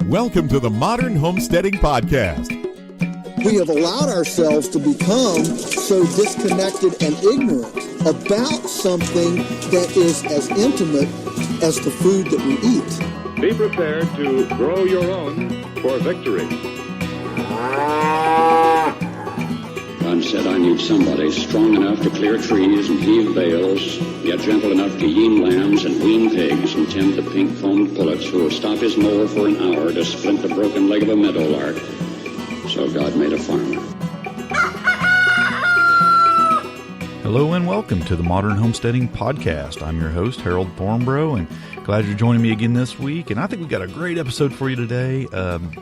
Welcome to the Modern Homesteading Podcast. We have allowed ourselves to become so disconnected and ignorant about something that is as intimate as the food that we eat. Be prepared to grow your own for victory. God said, I need somebody strong enough to clear trees and heave bales, yet gentle enough to yean lambs and wean pigs and tend the pink-combed pullets who will stop his mower for an hour to splint the broken leg of a meadowlark. So God made a farmer. Hello and welcome to the Modern Homesteading Podcast. I'm your host, Harold Thornborough, and glad you're joining me again this week. And I think we've got a great episode for you today.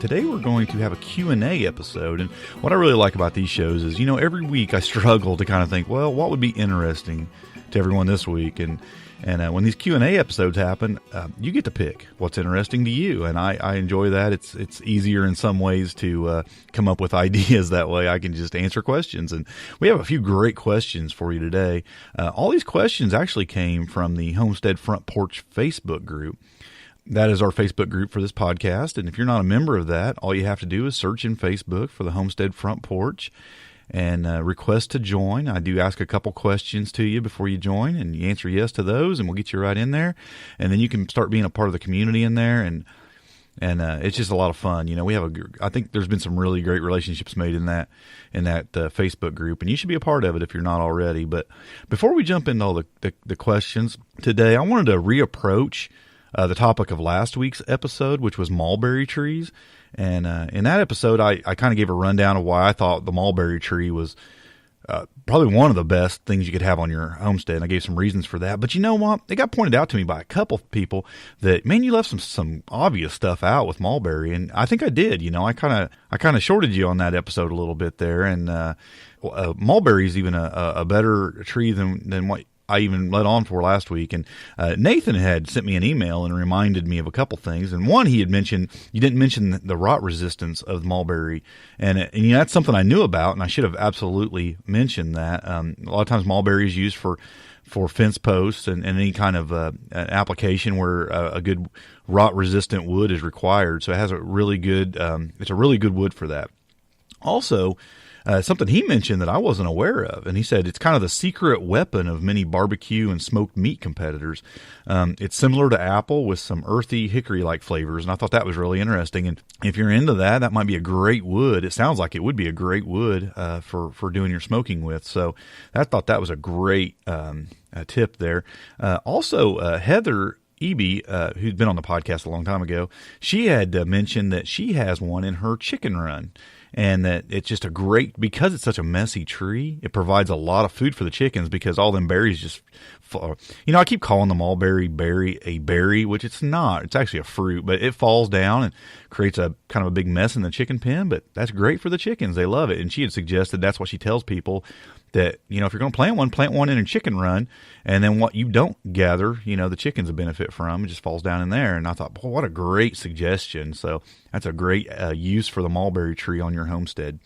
Today we're going to have a Q&A episode. And what I really like about these shows is, every week I struggle to kind of think, well, what would be interesting to everyone this week? And when these Q&A episodes happen, you get to pick what's interesting to you, and I enjoy that. It's easier in some ways to come up with ideas that way. I can just answer questions, and we have a few great questions for you today. All these questions actually came from the Homestead Front Porch Facebook group. That is our Facebook group for this podcast, and if you're not a member of that, all you have to do is search in Facebook for the Homestead Front Porch and request to join. I do ask a couple questions to you before you join, and you answer yes to those, and we'll get you right in there. And then you can start being a part of the community in there, and it's just a lot of fun. I think there's been some really great relationships made in that Facebook group, and you should be a part of it if you're not already. But before we jump into all the questions today, I wanted to reapproach the topic of last week's episode, which was mulberry trees. And in that episode, I kind of gave a rundown of why I thought the mulberry tree was probably one of the best things you could have on your homestead. And I gave some reasons for that. But you know what? It got pointed out to me by a couple of people that, man, you left some obvious stuff out with mulberry. And I think I did. I kind of shorted you on that episode a little bit there. And mulberry is even a better tree than what I even let on for last week. And Nathan had sent me an email and reminded me of a couple things. And one, he had mentioned, you didn't mention the rot resistance of mulberry. And that's something I knew about, and I should have absolutely mentioned that. A lot of times mulberry is used for fence posts and any kind of application where a good rot resistant wood is required. So it has a really good, it's a really good wood for that. Also, something he mentioned that I wasn't aware of, and he said it's kind of the secret weapon of many barbecue and smoked meat competitors. It's similar to apple with some earthy hickory-like flavors, and I thought that was really interesting. And if you're into that, that might be a great wood. It sounds like it would be a great wood for doing your smoking with. So I thought that was a great tip there. Also, Heather Eby, who'd been on the podcast a long time ago, she had mentioned that she has one in her chicken run. And that it's just because it's such a messy tree, it provides a lot of food for the chickens because all them berries just fall. I keep calling the mulberry berry a berry, which it's not. It's actually a fruit, but it falls down and creates a kind of a big mess in the chicken pen, but that's great for the chickens. They love it. And she had suggested that's what she tells people, that, if you're going to plant one in a chicken run, and then what you don't gather, the chickens will benefit from. It just falls down in there. And I thought, boy, what a great suggestion. So that's a great use for the mulberry tree on your homestead.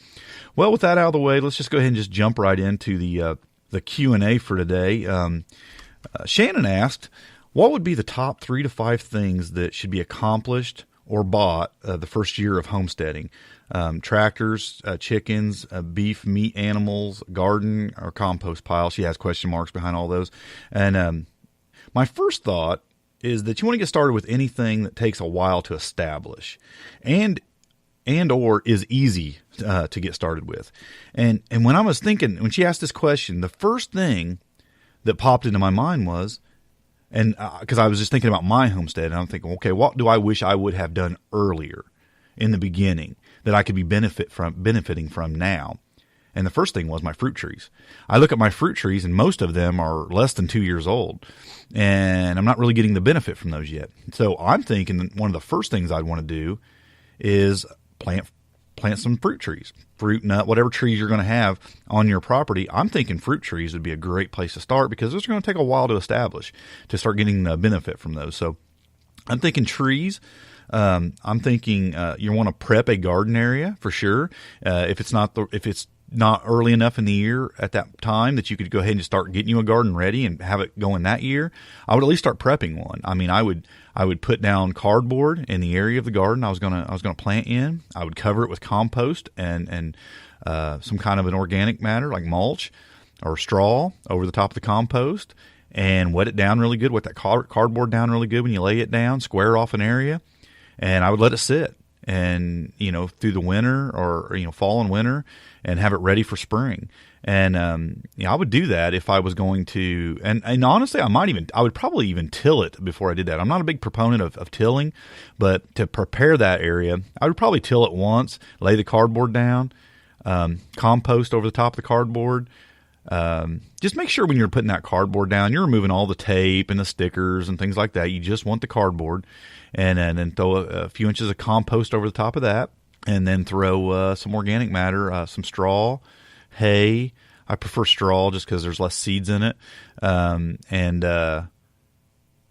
Well, with that out of the way, let's just go ahead and just jump right into the Q&A for today. Shannon asked, what would be the top 3 to 5 things that should be accomplished or bought the first year of homesteading? Tractors, chickens, beef, meat animals, garden, or compost pile. She has question marks behind all those. And my first thought is that you want to get started with anything that takes a while to establish and or is easy to get started with. And when I was thinking, when she asked this question, the first thing that popped into my mind was, and because I was just thinking about my homestead, and I'm thinking, okay, what do I wish I would have done earlier in the beginning that I could be benefiting from now? And the first thing was my fruit trees. I look at my fruit trees, and most of them are less than 2 years old, and I'm not really getting the benefit from those yet. So I'm thinking that one of the first things I'd want to do is plant some fruit trees, fruit, nut, whatever trees you're going to have on your property. I'm thinking fruit trees would be a great place to start because those are going to take a while to establish, to start getting the benefit from those. So I'm thinking trees. I'm thinking you want to prep a garden area for sure. If it's not early enough in the year at that time that you could go ahead and just start getting you a garden ready and have it going that year, I would at least start prepping one. I mean, I would put down cardboard in the area of the garden I was gonna plant in. I would cover it with compost and some kind of an organic matter like mulch or straw over the top of the compost, and wet it down really good, wet that cardboard down really good when you lay it down, square off an area, and I would let it sit and, through the winter or, fall and winter, and have it ready for spring. And, I would do that if I was going to, and honestly, I would probably even till it before I did that. I'm not a big proponent of tilling, but to prepare that area, I would probably till it once, lay the cardboard down, compost over the top of the cardboard. Just make sure when you're putting that cardboard down, you're removing all the tape and the stickers and things like that. You just want the cardboard, and then throw a few inches of compost over the top of that, and then throw some organic matter, some straw, hay. I prefer straw just because there's less seeds in it,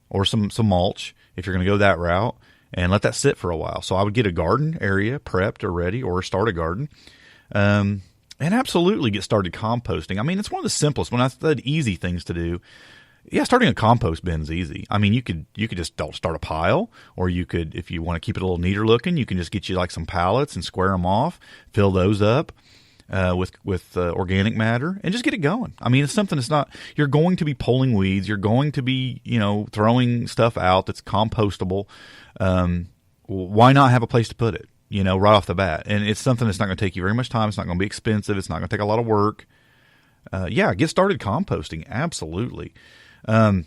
or some mulch if you're going to go that route, and let that sit for a while. So I would get a garden area prepped or ready, or start a garden. And absolutely get started composting. I mean, it's one of the simplest, when I said easy things to do. Yeah, starting a compost bin is easy. I mean, you could just start a pile, or you could, if you want to keep it a little neater looking, you can just get you like some pallets and square them off, fill those up with organic matter, and just get it going. I mean, it's something that's not, you're going to be pulling weeds, you're going to be, throwing stuff out that's compostable. Why not have a place to put it? Right off the bat. And it's something that's not going to take you very much time. It's not going to be expensive. It's not going to take a lot of work. Get started composting. Absolutely. And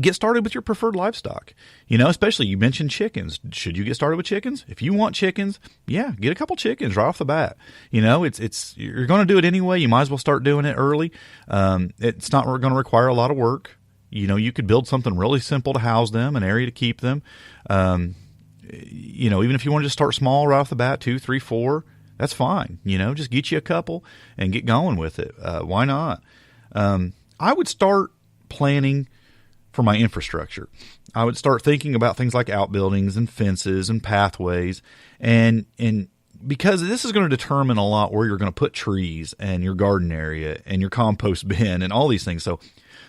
get started with your preferred livestock. Especially you mentioned chickens. Should you get started with chickens? If you want chickens, get a couple chickens right off the bat. It's you're going to do it anyway. You might as well start doing it early. It's not going to require a lot of work. You could build something really simple to house them, an area to keep them. Even if you want to just start small right off the bat, 2, 3, 4, that's fine. Just get you a couple and get going with it. Why not? I would start planning for my infrastructure. I would start thinking about things like outbuildings and fences and pathways, and because this is going to determine a lot where you're going to put trees and your garden area and your compost bin and all these things. So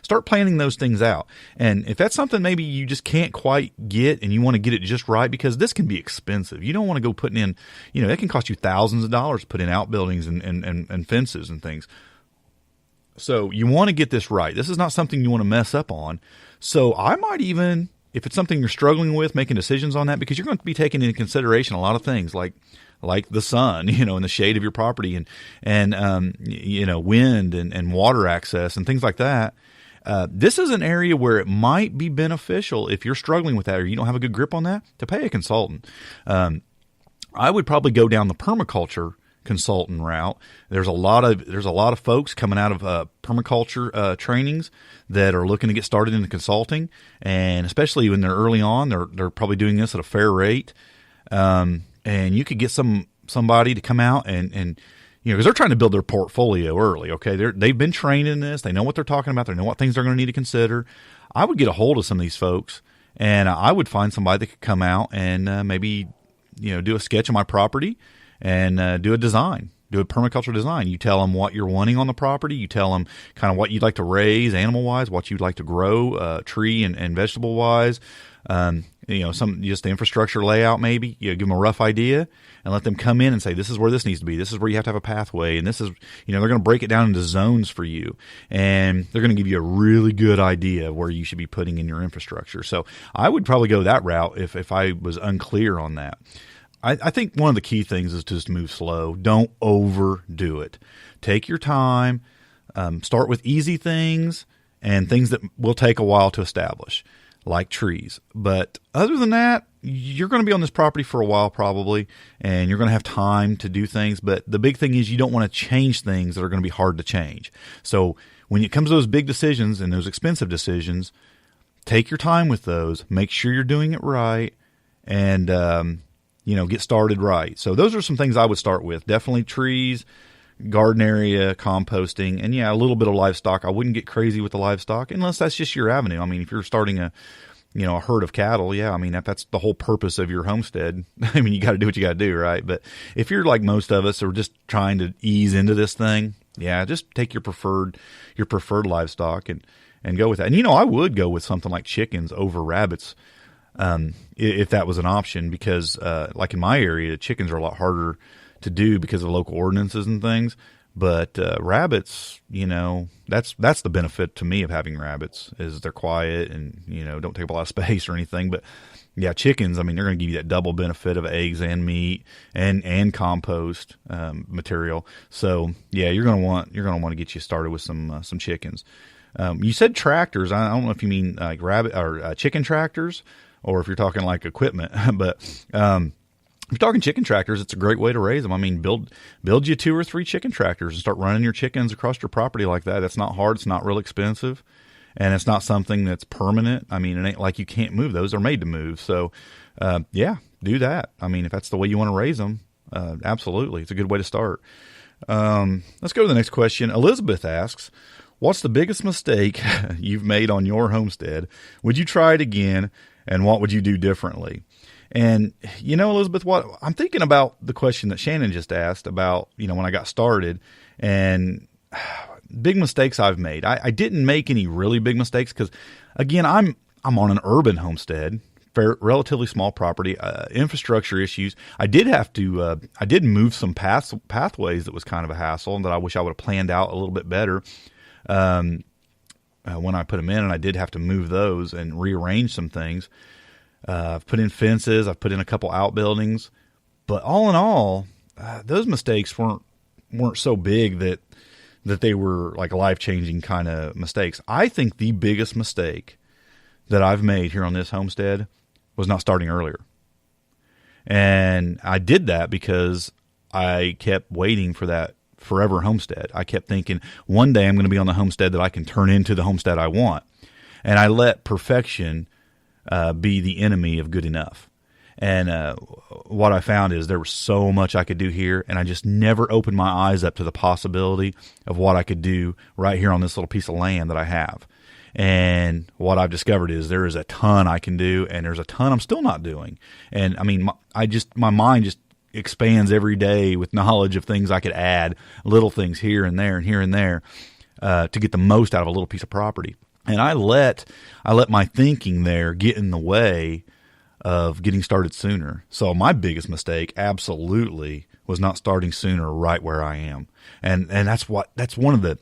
start planning those things out. And if that's something maybe you just can't quite get and you want to get it just right, because this can be expensive. You don't want to go putting in, it can cost you thousands of dollars to put in outbuildings and fences and things. So you want to get this right. This is not something you want to mess up on. So I might even, if it's something you're struggling with, making decisions on that, because you're going to be taking into consideration a lot of things like the sun, and the shade of your property and wind and water access and things like that. This is an area where it might be beneficial, if you're struggling with that or you don't have a good grip on that, to pay a consultant. I would probably go down the permaculture consultant route. There's a lot of folks coming out of permaculture trainings that are looking to get started in the consulting, and especially when they're early on, they're probably doing this at a fair rate. And you could get somebody to come out and because they're trying to build their portfolio early. Okay, they've been trained in this. They know what they're talking about. They know what things they're going to need to consider. I would get a hold of some of these folks, and I would find somebody that could come out and maybe do a sketch of my property and do a design, do a permaculture design. You tell them what you're wanting on the property. You tell them kind of what you'd like to raise animal-wise, what you'd like to grow tree and vegetable-wise. Some just the infrastructure layout maybe. Give them a rough idea and let them come in and say, this is where this needs to be. This is where you have to have a pathway. And this is, they're going to break it down into zones for you. And they're going to give you a really good idea of where you should be putting in your infrastructure. So I would probably go that route if I was unclear on that. I think one of the key things is to just move slow. Don't overdo it. Take your time. Start with easy things and things that will take a while to establish, like trees. But other than that, you're going to be on this property for a while probably, and you're going to have time to do things. But the big thing is you don't want to change things that are going to be hard to change. So when it comes to those big decisions and those expensive decisions, take your time with those. Make sure you're doing it right, and get started right. So those are some things I would start with. Definitely trees, garden area, composting, and a little bit of livestock. I wouldn't get crazy with the livestock unless that's just your avenue. I mean, if you're starting a a herd of cattle, yeah, I mean, that's the whole purpose of your homestead. I mean, you got to do what you got to do, right? But if you're like most of us are just trying to ease into this thing, yeah, just take your preferred livestock and go with that. And, I would go with something like chickens over rabbits, if that was an option, because, like in my area, chickens are a lot harder to do because of local ordinances and things. But rabbits, that's the benefit to me of having rabbits, is they're quiet and, don't take up a lot of space or anything. But yeah, chickens, I mean, they're going to give you that double benefit of eggs and meat and compost material. So yeah, you're going to want to get you started with some chickens. You said tractors. I don't know if you mean like rabbit or chicken tractors, or if you're talking like equipment, but if you're talking chicken tractors, it's a great way to raise them. I mean, build you 2 or 3 chicken tractors and start running your chickens across your property like that. That's not hard. It's not real expensive, and it's not something that's permanent. I mean, it ain't like you can't move those. They're made to move. So, yeah, do that. I mean, if that's the way you want to raise them, absolutely. It's a good way to start. Let's go to the next question. Elizabeth asks, what's the biggest mistake you've made on your homestead? Would you try it again? And what would you do differently? And, Elizabeth, what I'm thinking about the question that Shannon just asked about, when I got started, and big mistakes I've made. I didn't make any really big mistakes because, again, I'm on an urban homestead, relatively small property, infrastructure issues. I did have to, I did move some pathways that was kind of a hassle, and that I wish I would have planned out a little bit better when I put them in, and I did have to move those and rearrange some things. I've put in fences. I've put in a couple outbuildings, but all in all, those mistakes weren't so big that they were like life-changing kind of mistakes. I think the biggest mistake that I've made here on this homestead was not starting earlier. And I did that because I kept waiting for that forever homestead. I kept thinking one day I'm going to be on the homestead that I can turn into the homestead I want. And I let perfection be the enemy of good enough. And what I found is there was so much I could do here, and I just never opened my eyes up to the possibility of what I could do right here on this little piece of land that I have. And what I've discovered is there is a ton I can do, and there's a ton I'm still not doing. And I mean, my mind just expands every day with knowledge of things I could add, little things here and there and here and there, to get the most out of a little piece of property. And I let my thinking there get in the way of getting started sooner. So my biggest mistake absolutely was not starting sooner right where I am. And that's one of the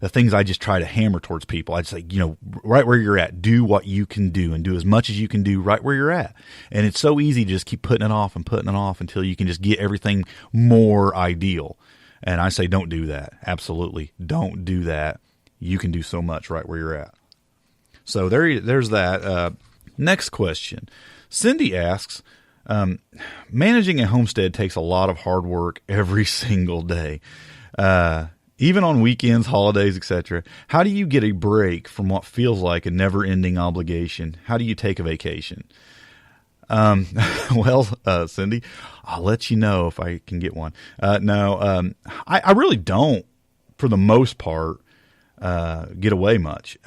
things I just try to hammer towards people. I'd say, right where you're at, do what you can do, and do as much as you can do right where you're at. And it's so easy to just keep putting it off until you can just get everything more ideal. And I say, don't do that. Absolutely. Don't do that. You can do so much right where you're at. So there's that. Next question. Cindy asks, managing a homestead takes a lot of hard work every single day, even on weekends, holidays, etc. How do you get a break from what feels like a never-ending obligation? How do you take a vacation? Well, Cindy, I'll let you know if I can get one. No, I really don't, for the most part, get away much.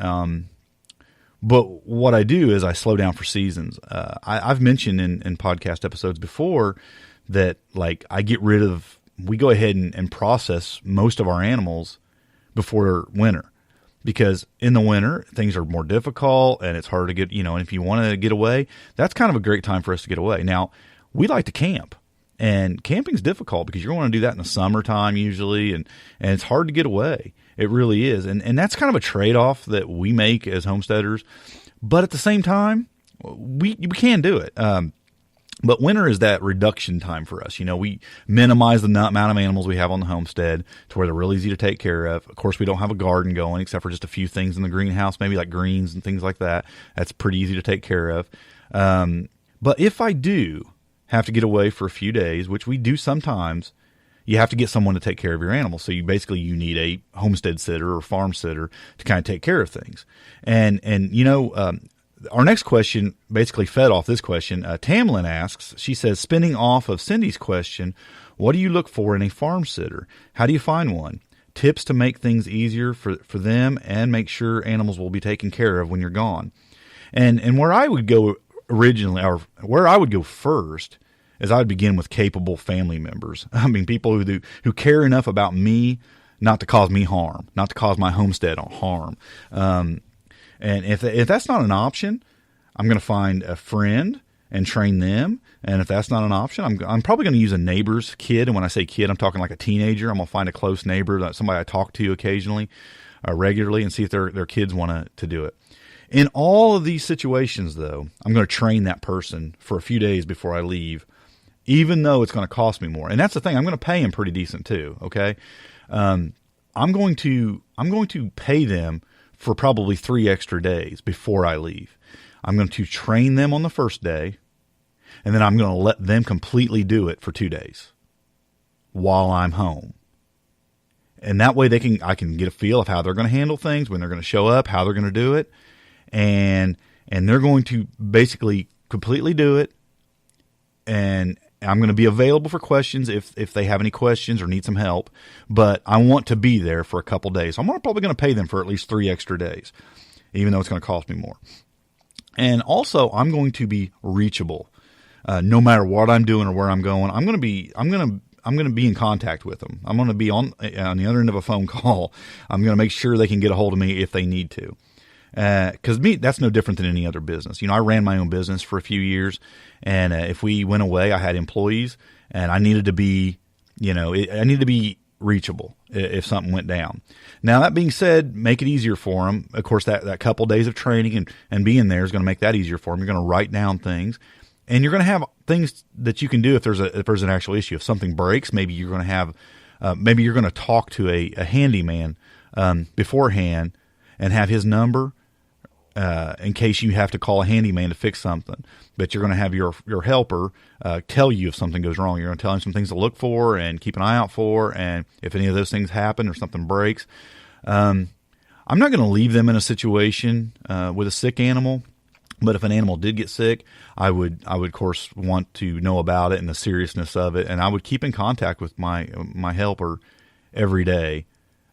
But what I do is I slow down for seasons. I've mentioned in podcast episodes before that, like, we go ahead and process most of our animals before winter, because in the winter things are more difficult and it's hard to get, and if you want to get away, that's kind of a great time for us to get away. Now, we like to camp, and camping's difficult because you're going to do that in the summertime usually, and it's hard to get away. It really is. And that's kind of a trade-off that we make as homesteaders. But at the same time, we can do it. But winter is that reduction time for us. We minimize the amount of animals we have on the homestead to where they're real easy to take care of. Of course, we don't have a garden going except for just a few things in the greenhouse, maybe like greens and things like that. That's pretty easy to take care of. But if I do have to get away for a few days, which we do sometimes, you have to get someone to take care of your animals. So you need a homestead sitter or farm sitter to kind of take care of things. And our next question basically fed off this question. Tamlin asks, she says, spinning off of Cindy's question, what do you look for in a farm sitter? How do you find one? Tips to make things easier for them and make sure animals will be taken care of when you're gone. And where I would go originally, or where I would go first, is I would begin with capable family members. I mean, people who care enough about me not to cause me harm, not to cause my homestead harm. And if that's not an option, I'm going to find a friend and train them. And if that's not an option, I'm probably going to use a neighbor's kid. And when I say kid, I'm talking like a teenager. I'm going to find a close neighbor, somebody I talk to occasionally, regularly, and see if their kids want to do it. In all of these situations, though, I'm going to train that person for a few days before I leave, even though it's going to cost me more. And that's the thing. I'm going to pay them pretty decent too. Okay. I'm going to pay them for probably 3 extra days before I leave. I'm going to train them on the first day, and then I'm going to let them completely do it for 2 days while I'm home. And that way I can get a feel of how they're going to handle things, when they're going to show up, how they're going to do it. And they're going to basically completely do it. And I'm going to be available for questions if they have any questions or need some help. But I want to be there for a couple days. I'm probably going to pay them for at least 3 extra days, even though it's going to cost me more. And also, I'm going to be reachable, no matter what I'm doing or where I'm going. I'm going to be in contact with them. I'm going to be on the other end of a phone call. I'm going to make sure they can get a hold of me if they need to. Because that's no different than any other business. I ran my own business for a few years, and if we went away, I had employees, and I needed to be, I needed to be reachable if something went down. Now, that being said, make it easier for them. Of course, that couple days of training and being there is going to make that easier for them. You're going to write down things, and you're going to have things that you can do if there's an actual issue. If something breaks, maybe you're going to have, maybe you're going to talk to a handyman beforehand and have his number in case you have to call a handyman to fix something. But you're going to have your helper tell you if something goes wrong. You're going to tell him some things to look for and keep an eye out for, and if any of those things happen or something breaks. I'm not going to leave them in a situation with a sick animal, but if an animal did get sick, I would of course want to know about it and the seriousness of it, and I would keep in contact with my helper every day.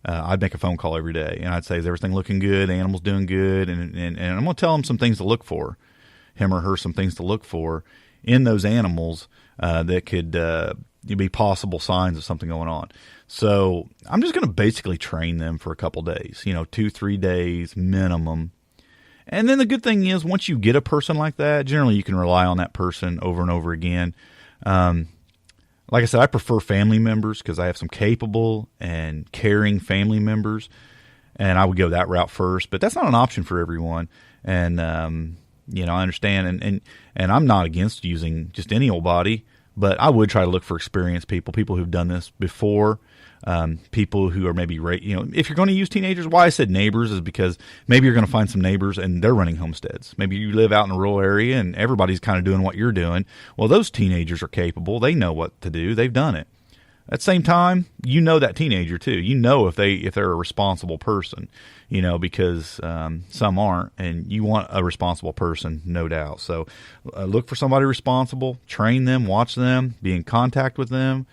I'd make a phone call every day, and I'd say, is everything looking good? The animal's doing good, and I'm going to tell him some things to look for, him or her some things to look for in those animals that could be possible signs of something going on. So I'm just going to basically train them for a couple days, 2-3 days minimum. And then the good thing is, once you get a person like that, generally you can rely on that person over and over again. Like I said, I prefer family members because I have some capable and caring family members, and I would go that route first. But that's not an option for everyone, and I understand. And I'm not against using just any old body, but I would try to look for experienced people who've done this before. People who are maybe, if you're going to use teenagers, why I said neighbors is because maybe you're going to find some neighbors and they're running homesteads. Maybe you live out in a rural area and everybody's kind of doing what you're doing. Well, those teenagers are capable. They know what to do. They've done it. At the same time, that teenager too. If they're a responsible person, because some aren't, and you want a responsible person, no doubt. So look for somebody responsible, train them, watch them, be in contact with them.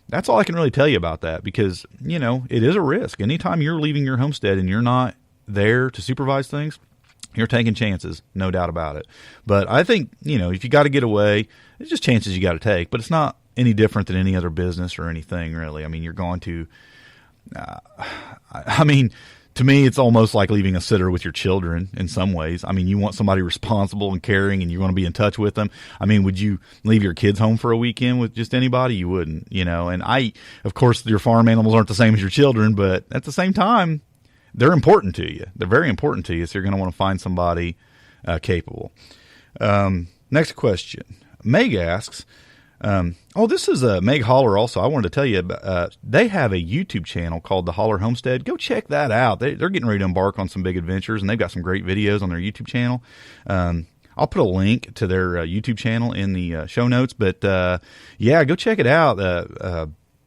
That's all I can really tell you about that, because, it is a risk. Anytime you're leaving your homestead and you're not there to supervise things, you're taking chances, no doubt about it. But I think, if you got to get away, it's just chances you got to take. But it's not any different than any other business or anything, really. I mean, you're going to, to me, it's almost like leaving a sitter with your children in some ways. I mean, you want somebody responsible and caring, and you want to be in touch with them. I mean, would you leave your kids home for a weekend with just anybody? You wouldn't, And of course, your farm animals aren't the same as your children, but at the same time, they're important to you. They're very important to you, so you're going to want to find somebody capable. Next question. Meg asks, this is Meg Holler also. I wanted to tell you about, they have a YouTube channel called The Holler Homestead. Go check that out. They're getting ready to embark on some big adventures, and they've got some great videos on their YouTube channel. I'll put a link to their YouTube channel in the show notes, but go check it out.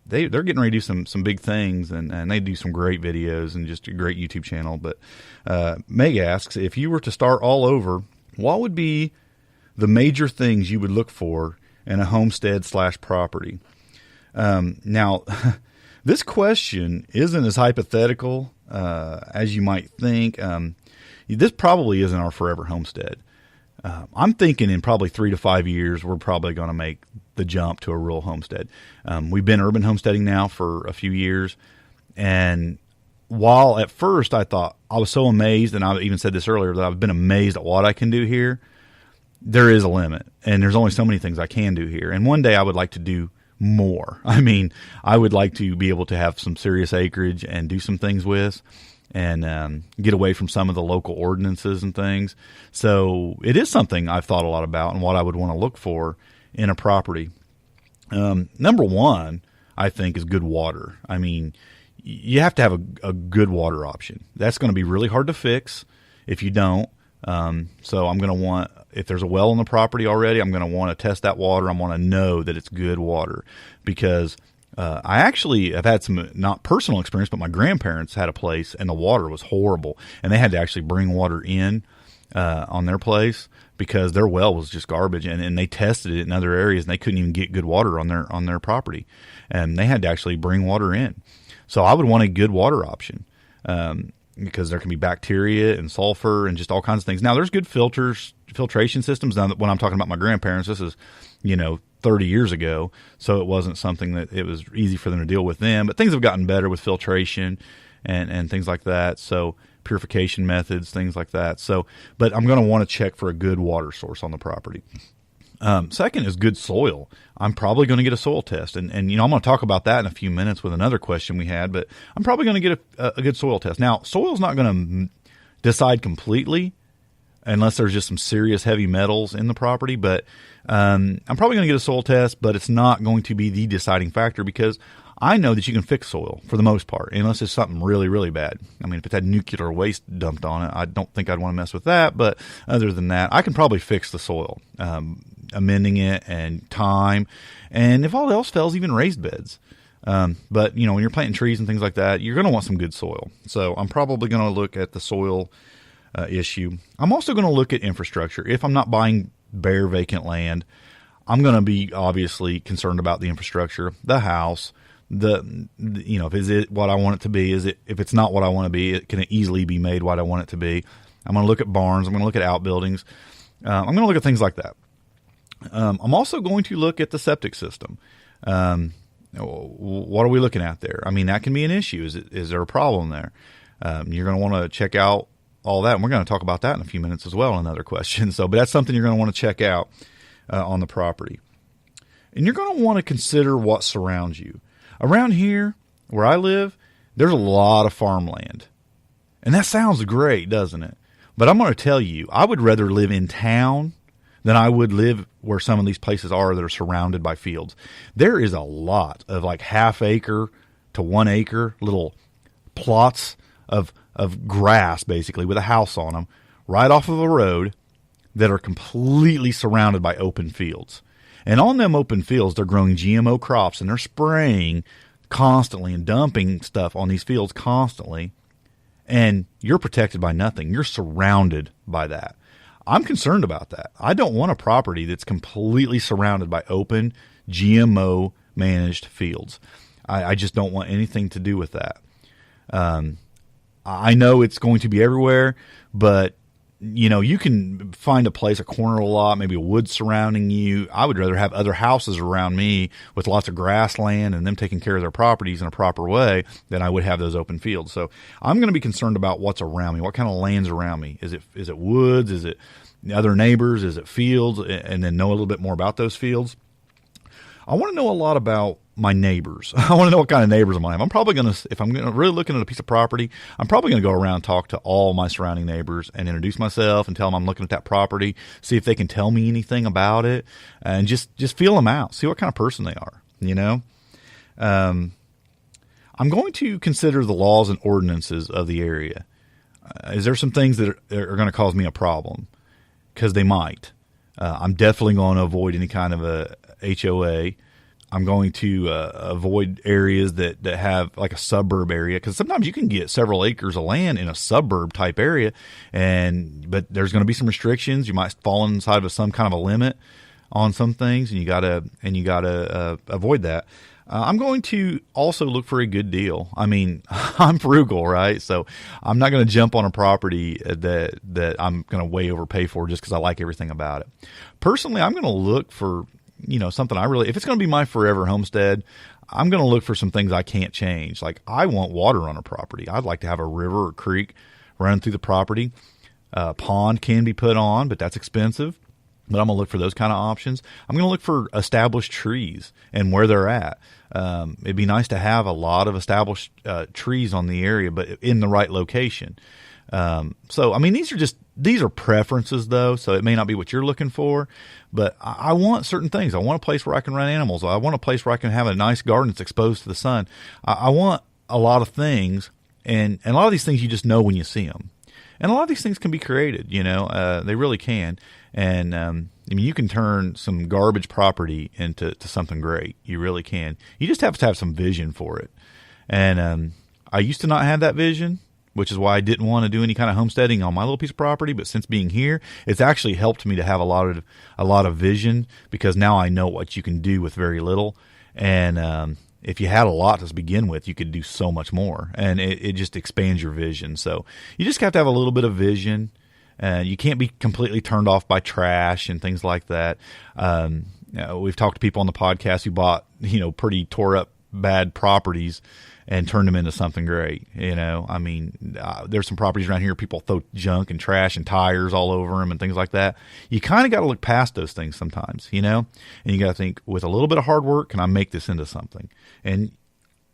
They're getting ready to do some big things, and they do some great videos and just a great YouTube channel. But Meg asks, if you were to start all over, what would be the major things you would look for in a homestead/property? Now, this question isn't as hypothetical as you might think. this probably isn't our forever homestead. I'm thinking in probably 3 to 5 years, we're probably going to make the jump to a rural homestead. We've been urban homesteading now for a few years. And while at first I thought I was so amazed, and I even said this earlier, that I've been amazed at what I can do here, there is a limit. And there's only so many things I can do here. And one day I would like to do more. I mean, I would like to be able to have some serious acreage and do some things with, and get away from some of the local ordinances and things. So it is something I've thought a lot about and what I would want to look for in a property. Number one, I think, is good water. I mean, you have to have a good water option. That's going to be really hard to fix if you don't. So I'm going to want, if there's a well on the property already, I'm going to want to test that water. I want to know that it's good water, because I actually have had some, not personal experience, but my grandparents had a place and the water was horrible, and they had to actually bring water in on their place because their well was just garbage, and they tested it in other areas and they couldn't even get good water on their property, and they had to actually bring water in. So I would want a good water option, because there can be bacteria and sulfur and just all kinds of things. Now, there's good filtration systems. Now, when I'm talking about my grandparents, this is, 30 years ago, so it wasn't something that it was easy for them to deal with then. But things have gotten better with filtration and things like that. So purification methods, things like that. So, but I'm going to want to check for a good water source on the property. Second is good soil. I'm probably going to get a soil test, and I'm going to talk about that in a few minutes with another question we had. But I'm probably going to get a good soil test. Now, soil's not going to decide completely unless there's just some serious heavy metals in the property. But I'm probably going to get a soil test, but it's not going to be the deciding factor, because I know that you can fix soil for the most part, unless it's something really, really bad. I mean, if it had nuclear waste dumped on it, I don't think I'd want to mess with that. But other than that, I can probably fix the soil, amending it and time, and if all else fails, even raised beds. But when you're planting trees and things like that, you're going to want some good soil. So I'm probably going to look at the soil issue. I'm also going to look at infrastructure. If I'm not buying bare vacant land, I'm going to be obviously concerned about the infrastructure, the house, is it what I want it to be? If it's not what I want to be, can it easily be made what I want it to be? I'm going to look at barns. I'm going to look at outbuildings. I'm going to look at things like that. I'm also going to look at the septic system. What are we looking at there? I mean, that can be an issue. Is there a problem there? You're going to want to check out all that, and we're going to talk about that in a few minutes as well in another question. But that's something you're going to want to check out on the property. And you're going to want to consider what surrounds you. Around here, where I live, there's a lot of farmland. And that sounds great, doesn't it? But I'm going to tell you, I would rather live in town than I would live where some of these places are that are surrounded by fields. There is a lot of like half-acre to 1 acre little plots of grass, basically, with a house on them, right off of a road, that are completely surrounded by open fields. And on them open fields, they're growing GMO crops, and they're spraying constantly and dumping stuff on these fields constantly. And you're protected by nothing. You're surrounded by that. I'm concerned about that. I don't want a property that's completely surrounded by open, GMO managed fields. I just don't want anything to do with that. I know it's going to be everywhere, but you can find a place, a corner of a lot, maybe a wood surrounding you. I would rather have other houses around me with lots of grassland and them taking care of their properties in a proper way than I would have those open fields. So I'm going to be concerned about what's around me. What kind of land's around me? Is it woods? Is it other neighbors? Is it fields? And then know a little bit more about those fields. I want to know a lot about my neighbors. I want to know what kind of neighbors I'm going to have. I'm probably going to, if I'm really looking at a piece of property, I'm probably going to go around and talk to all my surrounding neighbors and introduce myself and tell them I'm looking at that property, see if they can tell me anything about it, and just feel them out, see what kind of person they are, I'm going to consider the laws and ordinances of the area. Is there some things that are going to cause me a problem? Because they might. I'm definitely going to avoid any kind of a HOA. I'm going to avoid areas that have like a suburb area, because sometimes you can get several acres of land in a suburb type area, but there's going to be some restrictions. You might fall inside of some kind of a limit on some things, and you gotta avoid that. I'm going to also look for a good deal. I mean, I'm frugal, right? So I'm not going to jump on a property that I'm going to way overpay for just because I like everything about it. Personally, I'm going to look for, something if it's going to be my forever homestead, I'm going to look for some things I can't change. Like, I want water on a property. I'd like to have a river or creek running through the property. Pond can be put on, but that's expensive. But I'm going to look for those kind of options. I'm going to look for established trees and where they're at. It'd be nice to have a lot of established trees on the area, but in the right location. So, I mean, these are preferences, though, so it may not be what you're looking for. But I want certain things. I want a place where I can run animals. I want a place where I can have a nice garden that's exposed to the sun. I want a lot of things, and a lot of these things you just know when you see them. And a lot of these things can be created, they really can. And, you can turn some garbage property into something great. You really can. You just have to have some vision for it. And, I used to not have that vision, which is why I didn't want to do any kind of homesteading on my little piece of property. But since being here, it's actually helped me to have a lot of vision, because now I know what you can do with very little. And, if you had a lot to begin with, you could do so much more, and it just expands your vision. So you just have to have a little bit of vision. You can't be completely turned off by trash and things like that. We've talked to people on the podcast who bought, pretty tore up bad properties and turned them into something great. There's some properties around here, people throw junk and trash and tires all over them and things like that. You kind of got to look past those things sometimes, and you got to think, with a little bit of hard work, can I make this into something? And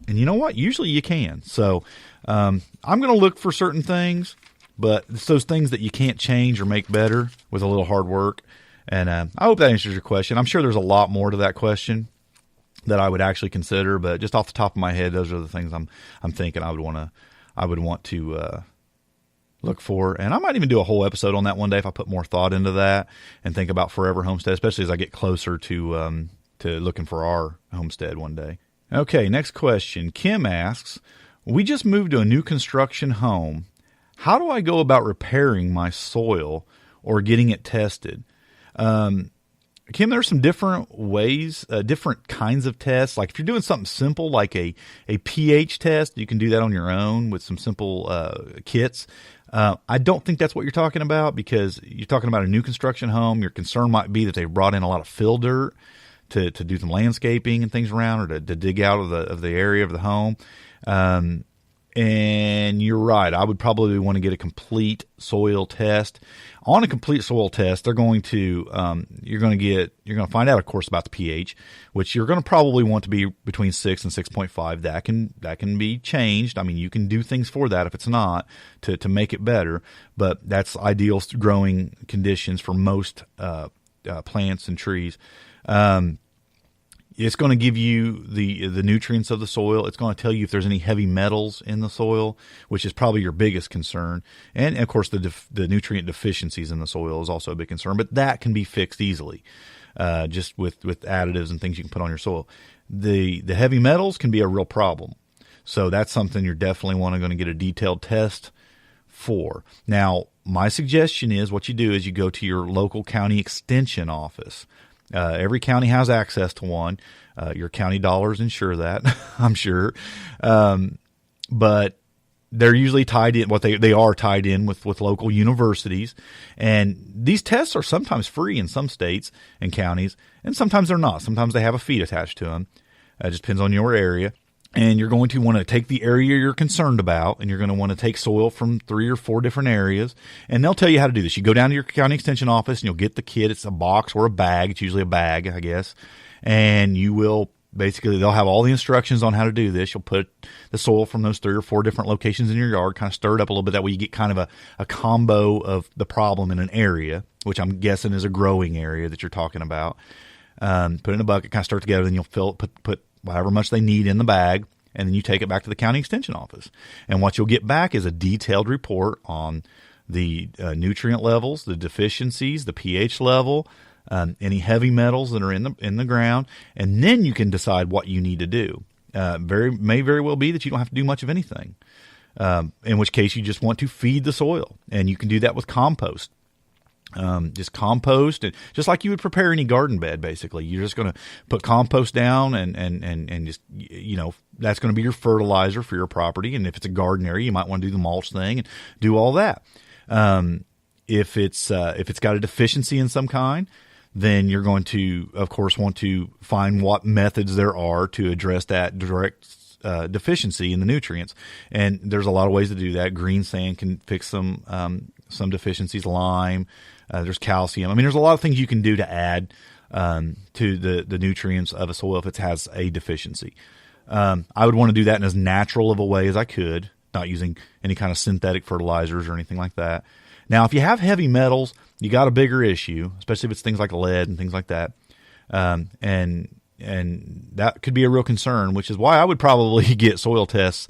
you know what? Usually you can. So, I'm going to look for certain things, but it's those things that you can't change or make better with a little hard work. And, I hope that answers your question. I'm sure there's a lot more to that question that I would actually consider, but just off the top of my head, those are the things I'm thinking I would want to look for. And I might even do a whole episode on that one day if I put more thought into that and think about forever homestead, especially as I get closer to looking for our homestead one day. Okay, next question. Kim asks, we just moved to a new construction home. How do I go about repairing my soil or getting it tested? Kim, there's some different ways, different kinds of tests. Like if you're doing something simple like a pH test, you can do that on your own with some simple kits. I don't think that's what you're talking about, because you're talking about a new construction home. Your concern might be that they brought in a lot of fill dirt to do some landscaping and things around, or to dig out of the area of the home. And you're right. I would probably want to get a complete soil test. On a complete soil test, they're going to you're going to find out, of course, about the pH, which you're going to probably want to be between 6 and 6.5. That can be changed. I mean, you can do things for that if it's not to make it better, but that's ideal growing conditions for most plants and trees. It's going to give you the nutrients of the soil. It's going to tell you if there's any heavy metals in the soil, which is probably your biggest concern. And of course, the nutrient deficiencies in the soil is also a big concern, but that can be fixed easily, just with additives and things you can put on your soil. The heavy metals can be a real problem. So that's something you're definitely going to get a detailed test for. Now, my suggestion is what you do is you go to your local county extension office. Every county has access to one. Your county dollars ensure that, I'm sure. But they're usually tied in, they are tied in with local universities. And these tests are sometimes free in some states and counties, and sometimes they're not. Sometimes they have a fee attached to them. It just depends on your area. And you're going to want to take the area you're concerned about, and you're going to want to take soil from 3 or 4 different areas, and they'll tell you how to do this. You go down to your county extension office, and you'll get the kit. It's a box or a bag. It's usually a bag, I guess. And you will basically, they'll have all the instructions on how to do this. You'll put the soil from those 3 or 4 different locations in your yard, kind of stir it up a little bit. That way you get kind of a combo of the problem in an area, which I'm guessing is a growing area that you're talking about. Put it in a bucket, kind of stir it together, then you'll fill it, put however much they need in the bag, and then you take it back to the county extension office. And what you'll get back is a detailed report on the nutrient levels, the deficiencies, the pH level, any heavy metals that are in the ground, and then you can decide what you need to do. May very well be that you don't have to do much of anything, in which case you just want to feed the soil, and you can do that with compost. Just compost, and just like you would prepare any garden bed, basically. You're just going to put compost down and just, that's going to be your fertilizer for your property. And if it's a garden area, you might want to do the mulch thing and do all that. If it's got a deficiency in some kind, then you're going to, of course, want to find what methods there are to address that direct deficiency in the nutrients. And there's a lot of ways to do that. Green sand can fix some deficiencies, lime, there's calcium. I mean, there's a lot of things you can do to add to the nutrients of a soil if it has a deficiency. I would want to do that in as natural of a way as I could, not using any kind of synthetic fertilizers or anything like that. Now, if you have heavy metals, you got a bigger issue, especially if it's things like lead and things like that. And that could be a real concern, which is why I would probably get soil tests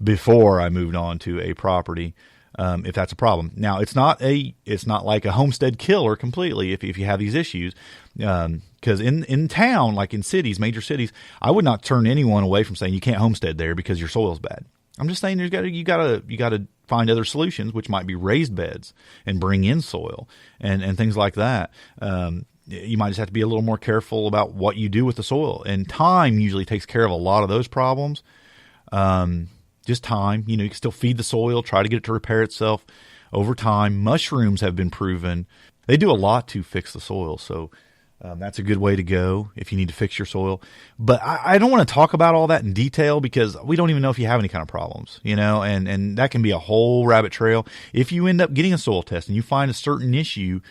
before I moved on to a property, if that's a problem. Now, it's not like a homestead killer completely if you have these issues, because in town, like in cities, major cities, I would not turn anyone away from saying you can't homestead there because your soil's bad. I'm just saying you got to find other solutions, which might be raised beds and bring in soil and things like that. You might just have to be a little more careful about what you do with the soil, and time usually takes care of a lot of those problems. Just time, you can still feed the soil, try to get it to repair itself over time. Mushrooms have been proven. They do a lot to fix the soil. So, that's a good way to go if you need to fix your soil. But I don't want to talk about all that in detail because we don't even know if you have any kind of problems, and that can be a whole rabbit trail. If you end up getting a soil test and you find a certain issue,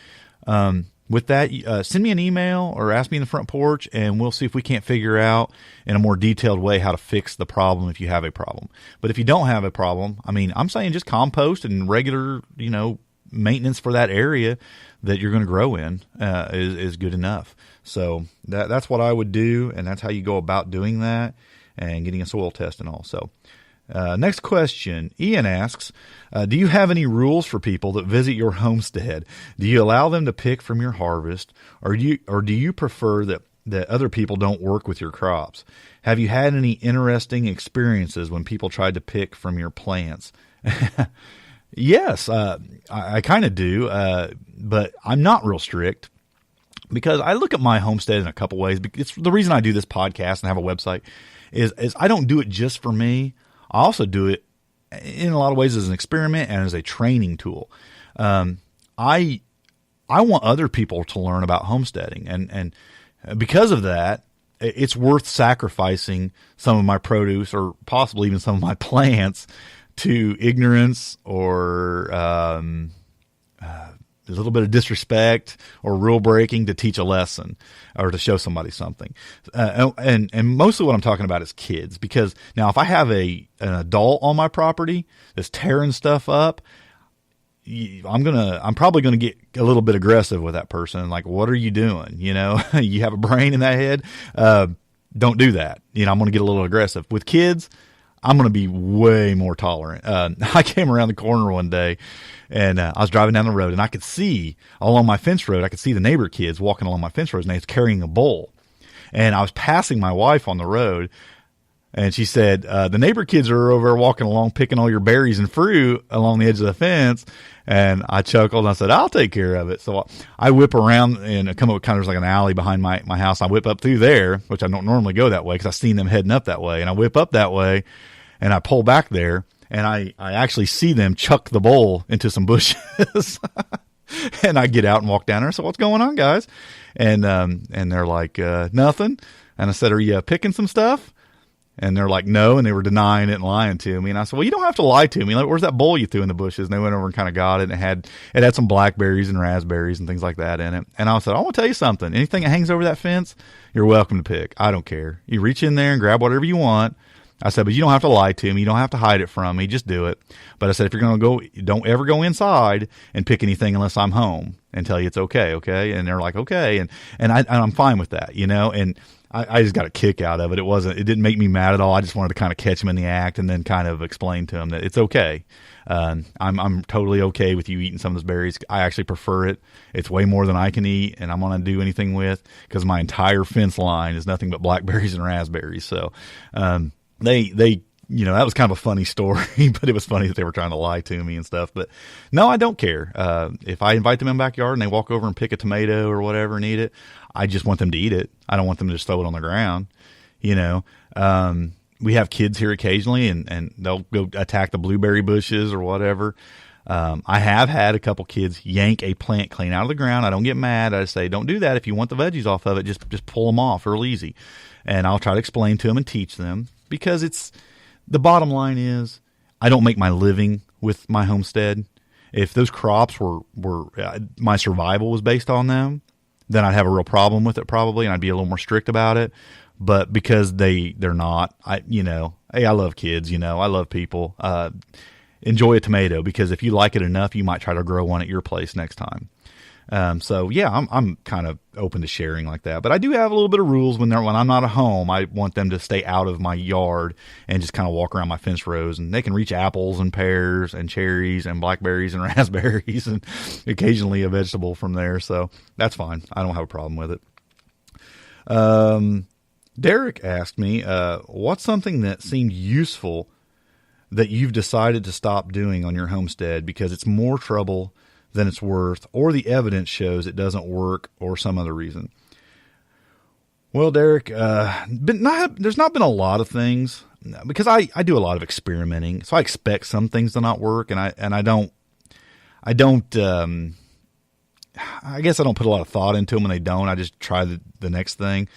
with that, send me an email or ask me in the front porch, and we'll see if we can't figure out in a more detailed way how to fix the problem if you have a problem. But if you don't have a problem, I'm saying just compost and regular, maintenance for that area that you're going to grow in is good enough. So that's what I would do, and that's how you go about doing that and getting a soil test and all. So next question. Ian asks, do you have any rules for people that visit your homestead? Do you allow them to pick from your harvest, or do you prefer that other people don't work with your crops? Have you had any interesting experiences when people tried to pick from your plants? Yes, I kind of do, but I'm not real strict because I look at my homestead in a couple ways. It's the reason I do this podcast and have a website is I don't do it just for me. I also do it in a lot of ways as an experiment and as a training tool. I want other people to learn about homesteading, and because of that, it's worth sacrificing some of my produce or possibly even some of my plants to ignorance or a little bit of disrespect or rule breaking to teach a lesson or to show somebody something. And mostly what I'm talking about is kids, because now if I have an adult on my property that's tearing stuff up, I'm probably going to get a little bit aggressive with that person. Like, what are you doing? You have a brain in that head. Don't do that. I'm going to get a little aggressive with kids. I'm going to be way more tolerant. I came around the corner one day and I was driving down the road and I could see along my fence road, I could see the neighbor kids walking along my fence road and they was carrying a bowl. And I was passing my wife on the road and she said, the neighbor kids are over walking along, picking all your berries and fruit along the edge of the fence. And I chuckled and I said, I'll take care of it. So I whip around and I come up with kind of like an alley behind my house. I whip up through there, which I don't normally go that way because I've seen them heading up that way. And I whip up that way and I pull back there and I actually see them chuck the bowl into some bushes. And I get out and walk down there. So what's going on, guys? And they're like, nothing. And I said, are you picking some stuff? And they're like, no. And they were denying it and lying to me. And I said, well, you don't have to lie to me. Like, where's that bowl you threw in the bushes? And they went over and kind of got it. And it had some blackberries and raspberries and things like that in it. And I said, I want to tell you something. Anything that hangs over that fence, you're welcome to pick. I don't care. You reach in there and grab whatever you want. I said, but you don't have to lie to me. You don't have to hide it from me. Just do it. But I said, if you're going to go, don't ever go inside and pick anything unless I'm home and tell you it's okay. Okay. And they're like, okay. And I'm fine with that, and I just got a kick out of it. It didn't make me mad at all. I just wanted to kind of catch them in the act and then kind of explain to them that it's okay. I'm totally okay with you eating some of those berries. I actually prefer it. It's way more than I can eat and I'm going to do anything with because my entire fence line is nothing but blackberries and raspberries. So, they that was kind of a funny story, but it was funny that they were trying to lie to me and stuff. But no, I don't care. If I invite them in the backyard and they walk over and pick a tomato or whatever and eat it, I just want them to eat it. I don't want them to just throw it on the ground. We have kids here occasionally and they'll go attack the blueberry bushes or whatever. I have had a couple kids yank a plant clean out of the ground. I don't get mad. I just say, don't do that. If you want the veggies off of it, just pull them off real easy. And I'll try to explain to them and teach them, because the bottom line is I don't make my living with my homestead. If those crops were my survival was based on them, then I'd have a real problem with it probably, and I'd be a little more strict about it. But because they're not, hey, I love kids, I love people. Enjoy a tomato, because if you like it enough, you might try to grow one at your place next time. So yeah, I'm kind of open to sharing like that, but I do have a little bit of rules when I'm not at home. I want them to stay out of my yard and just kind of walk around my fence rows, and they can reach apples and pears and cherries and blackberries and raspberries and occasionally a vegetable from there. So that's fine. I don't have a problem with it. Derek asked me, what's something that seemed useful that you've decided to stop doing on your homestead because it's more trouble than it's worth, or the evidence shows it doesn't work, or some other reason? Well, Derek, there's not been a lot of things, because I do a lot of experimenting, so I expect some things to not work, and I guess I don't put a lot of thought into them when they don't. I just try the next thing.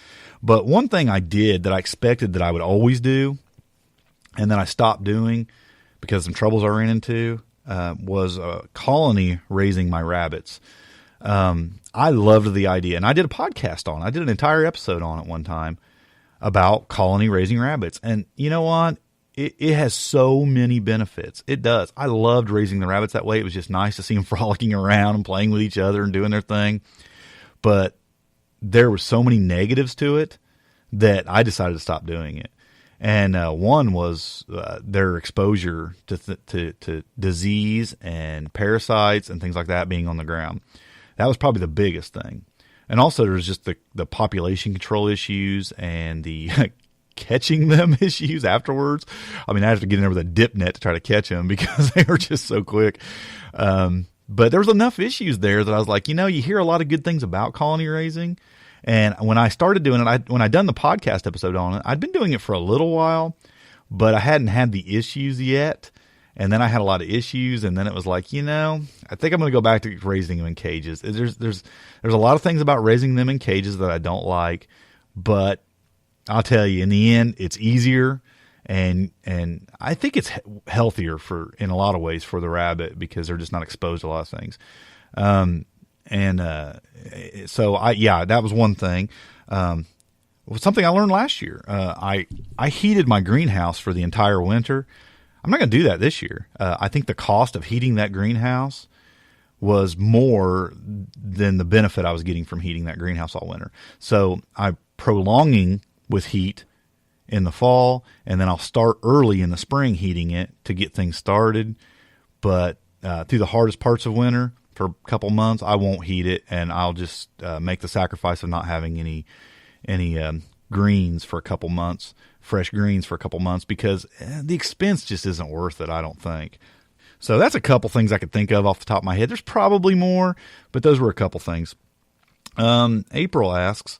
But one thing I did that I expected that I would always do, and then I stopped doing because some troubles I ran into, was colony raising my rabbits. I loved the idea, and I did a podcast on it. I did an entire episode on it one time about colony raising rabbits. And you know what? It has so many benefits. It does. I loved raising the rabbits that way. It was just nice to see them frolicking around and playing with each other and doing their thing. But there were so many negatives to it that I decided to stop doing it. And one was their exposure to disease and parasites and things like that being on the ground. That was probably the biggest thing. And also there's just the population control issues and the catching them issues afterwards. I mean, I have to get in there with a dip net to try to catch them because they were just so quick. But there was enough issues there that I was like, you hear a lot of good things about colony raising. And when I started doing it, when I'd done the podcast episode on it, I'd been doing it for a little while, but I hadn't had the issues yet. And then I had a lot of issues, and then it was like, I think I'm going to go back to raising them in cages. There's a lot of things about raising them in cages that I don't like, but I'll tell you, in the end, it's easier, and I think it's healthier in a lot of ways for the rabbit because they're just not exposed to a lot of things. So that was one thing. Something I learned last year. I heated my greenhouse for the entire winter. I'm not going to do that this year. I think the cost of heating that greenhouse was more than the benefit I was getting from heating that greenhouse all winter. So I'm prolonging with heat in the fall, and then I'll start early in the spring heating it to get things started. But through the hardest parts of winter, for a couple months, I won't heat it, and I'll just make the sacrifice of not having any greens for a couple months, fresh greens for a couple months, because the expense just isn't worth it, I don't think. So that's a couple things I could think of off the top of my head. There's probably more, but those were a couple things. April asks,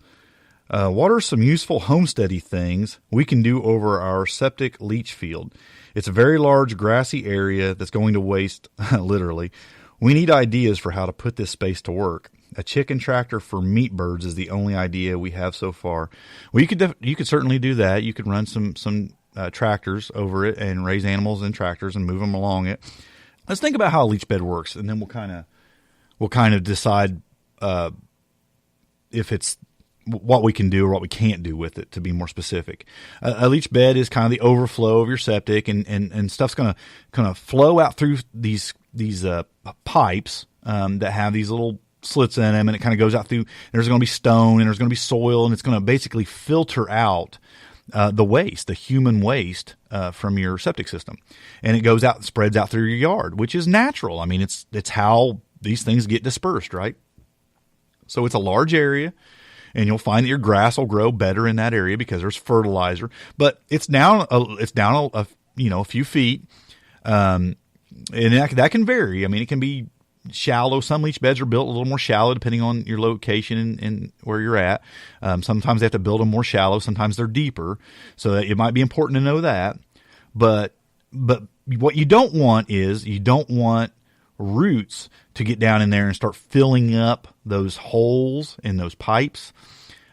what are some useful homesteady things we can do over our septic leach field? It's a very large grassy area that's going to waste, literally. We need ideas for how to put this space to work. A chicken tractor for meat birds is the only idea we have so far. Well, you could certainly do that. You could run some tractors over it and raise animals in tractors and move them along it. Let's think about how a leach bed works, and then we'll kind of decide if it's what we can do or what we can't do with it, to be more specific. A leach bed is kind of the overflow of your septic, and stuff's going to flow out through these pipes that have these little slits in them, and it kind of goes out through. There's going to be stone, and there's going to be soil, and it's going to basically filter out the waste, the human waste from your septic system, and it goes out and spreads out through your yard, which is natural. I mean, it's how these things get dispersed, right? So it's a large area, and you'll find that your grass will grow better in that area because there's fertilizer. But it's down a a few feet. And that can vary. I mean, it can be shallow. Some leach beds are built a little more shallow depending on your location and where you're at. Sometimes they have to build them more shallow. Sometimes they're deeper. So it might be important to know that. But what you don't want is you don't want roots to get down in there and start filling up those holes in those pipes.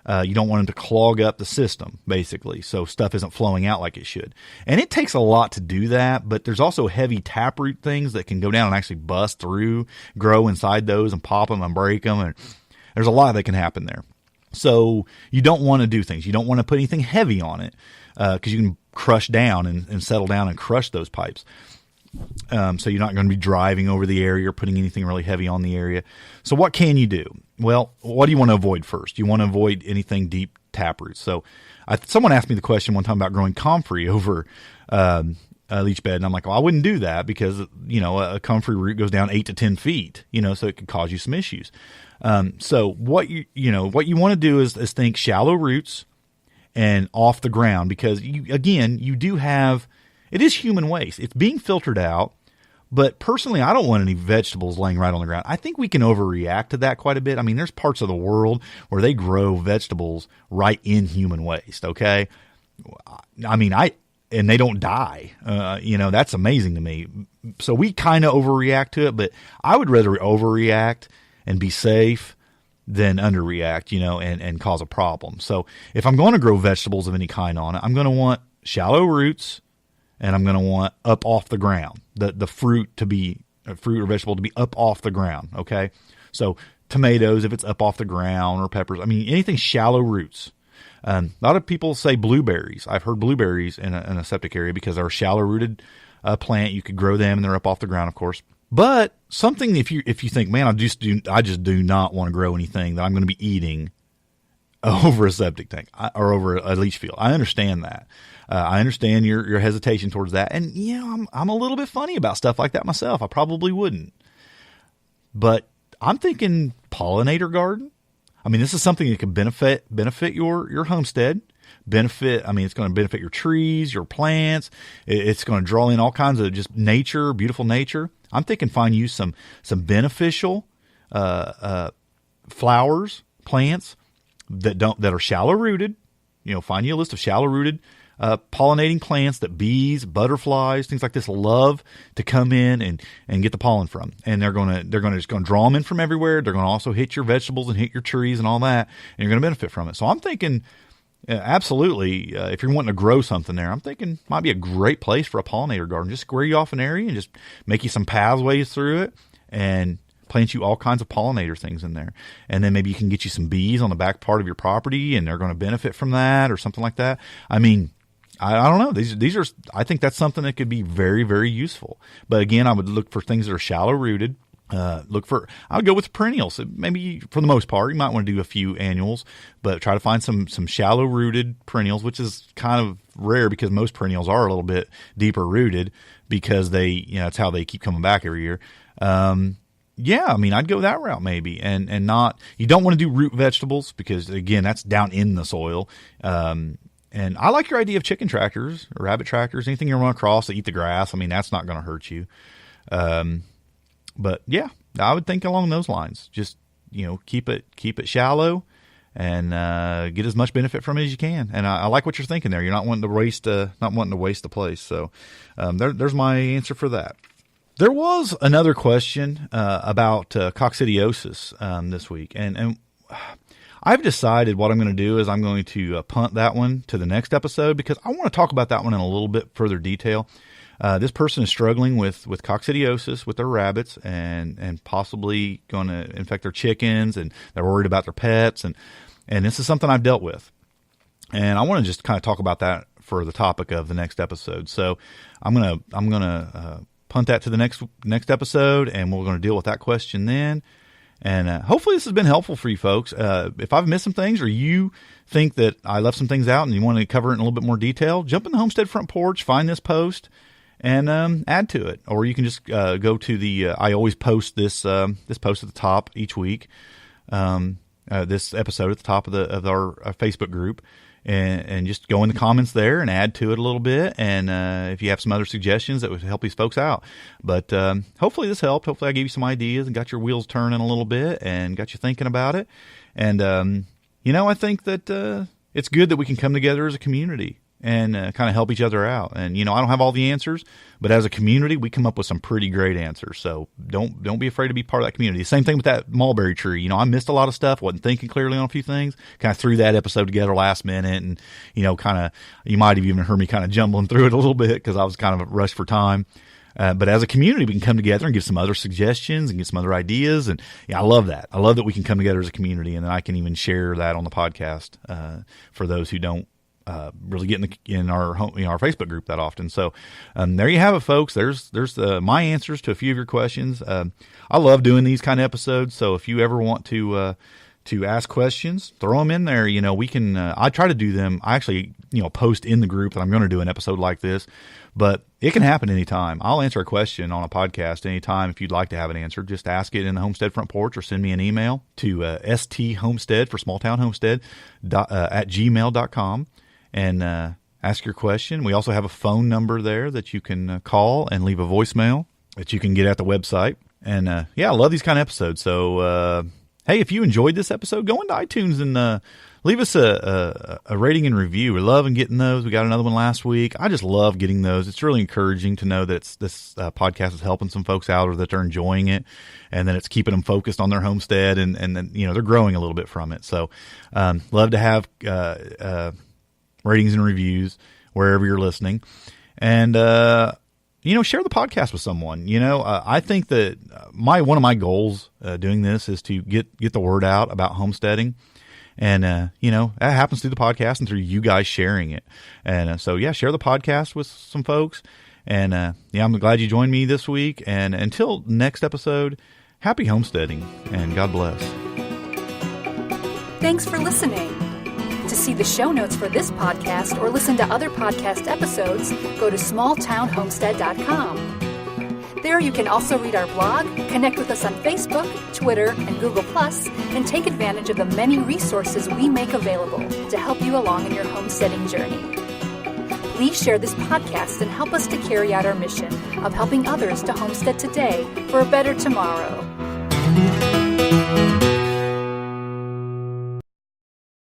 You don't want them to clog up the system, basically, so stuff isn't flowing out like it should. And it takes a lot to do that, but there's also heavy taproot things that can go down and actually bust through, grow inside those and pop them and break them. And there's a lot that can happen there. So you don't want to do things. You don't want to put anything heavy on it because you can crush down and settle down and crush those pipes. So you're not going to be driving over the area or putting anything really heavy on the area. So what can you do? Well, what do you want to avoid first? You want to avoid anything deep taproots. So someone asked me the question one time about growing comfrey over a leach bed, and I'm like, well, I wouldn't do that because a comfrey root goes down 8 to 10 feet, so it could cause you some issues. So what you want to do is think shallow roots and off the ground, because you do have. It is human waste. It's being filtered out, but personally, I don't want any vegetables laying right on the ground. I think we can overreact to that quite a bit. I mean, there's parts of the world where they grow vegetables right in human waste, okay? I mean, and they don't die. That's amazing to me. So we kind of overreact to it, but I would rather overreact and be safe than underreact, and cause a problem. So if I'm going to grow vegetables of any kind on it, I'm going to want shallow roots, and I'm going to want up off the ground, the fruit or vegetable to be up off the ground, okay? So tomatoes, if it's up off the ground, or peppers, I mean, anything shallow roots. A lot of people say blueberries. I've heard blueberries in a septic area because they're a shallow-rooted plant. You could grow them, and they're up off the ground, of course. But something, if you think, man, I just do not want to grow anything that I'm going to be eating over a septic tank or over a leach field. I understand that. I understand your hesitation towards that. And, I'm a little bit funny about stuff like that myself. I probably wouldn't. But I'm thinking pollinator garden. I mean, this is something that can benefit your homestead. It's going to benefit your trees, your plants. It's going to draw in all kinds of just nature, beautiful nature. I'm thinking find you some beneficial flowers, plants that are shallow rooted. Find you a list of shallow rooted pollinating plants that bees, butterflies, things like this love to come in and get the pollen from. And they're going to draw them in from everywhere. They're going to also hit your vegetables and hit your trees and all that, and you're going to benefit from it. So I'm thinking, absolutely, if you're wanting to grow something there, I'm thinking might be a great place for a pollinator garden. Just square you off an area and just make you some pathways through it and plant you all kinds of pollinator things in there. And then maybe you can get you some bees on the back part of your property, and they're going to benefit from that or something like that. I mean, I don't know. These are, I think that's something that could be very, very useful. But again, I would look for things that are shallow rooted. I would go with perennials. Maybe for the most part, you might want to do a few annuals, but try to find some shallow rooted perennials, which is kind of rare because most perennials are a little bit deeper rooted because it's how they keep coming back every year. I'd go that route maybe, and not, you don't want to do root vegetables because again, that's down in the soil. And I like your idea of chicken tractors or rabbit tractors, anything you run across that eat the grass. I mean, that's not going to hurt you. But yeah, I would think along those lines. Just, keep it shallow and get as much benefit from it as you can. And I like what you're thinking there. You're not wanting to waste the place. So there's my answer for that. There was another question about coccidiosis this week, and I've decided what I'm going to do is I'm going to punt that one to the next episode because I want to talk about that one in a little bit further detail. This person is struggling with coccidiosis with their rabbits and possibly going to infect their chickens, and they're worried about their pets, and this is something I've dealt with. And I want to just kind of talk about that for the topic of the next episode. So I'm gonna punt that to the next episode, and we're going to deal with that question then. And hopefully this has been helpful for you folks. If I've missed some things or you think that I left some things out and you want to cover it in a little bit more detail, jump in the Homestead front porch, find this post, and add to it. Or you can just go to the I always post this post at the top each week, this episode at the top of our Facebook group. and just go in the comments there and add to it a little bit. And if you have some other suggestions that would help these folks out. But hopefully this helped. Hopefully I gave you some ideas and got your wheels turning a little bit and got you thinking about it. And, I think that it's good that we can come together as a community and kind of help each other out. And, I don't have all the answers, but as a community, we come up with some pretty great answers. So don't be afraid to be part of that community. Same thing with that mulberry tree. I missed a lot of stuff, wasn't thinking clearly on a few things, kind of threw that episode together last minute. And, you might have even heard me kind of jumbling through it a little bit because I was kind of rushed for time. But as a community, we can come together and give some other suggestions and get some other ideas. And I love that. I love that we can come together as a community, and then I can even share that on the podcast for those who don't really get in our our Facebook group that often. So there you have it, folks. There's my answers to a few of your questions. I love doing these kind of episodes. So if you ever want to ask questions, throw them in there. We can. I try to do them. I actually post in the group that I'm going to do an episode like this. But it can happen anytime. I'll answer a question on a podcast anytime. If you'd like to have it answered, just ask it in the Homestead Front Porch or send me an email to sthomestead for Small Town Homestead at gmail.com and ask your question. We also have a phone number there that you can call and leave a voicemail that you can get at the website. And I love these kind of episodes. So hey, if you enjoyed this episode, go into iTunes and leave us a rating and review. We're loving getting those. We got another one last week. I just love getting those. It's really encouraging to know that this podcast is helping some folks out, or that they're enjoying it, and that it's keeping them focused on their homestead, and then they're growing a little bit from it. So love to have ratings and reviews wherever you're listening, and share the podcast with someone. I think that one of my goals doing this is to get the word out about homesteading. And, that happens through the podcast and through you guys sharing it. And share the podcast with some folks. And, I'm glad you joined me this week. And until next episode, happy homesteading and God bless. Thanks for listening. To see the show notes for this podcast or listen to other podcast episodes, go to smalltownhomestead.com. There you can also read our blog, connect with us on Facebook, Twitter, and Google+, and take advantage of the many resources we make available to help you along in your homesteading journey. Please share this podcast and help us to carry out our mission of helping others to homestead today for a better tomorrow.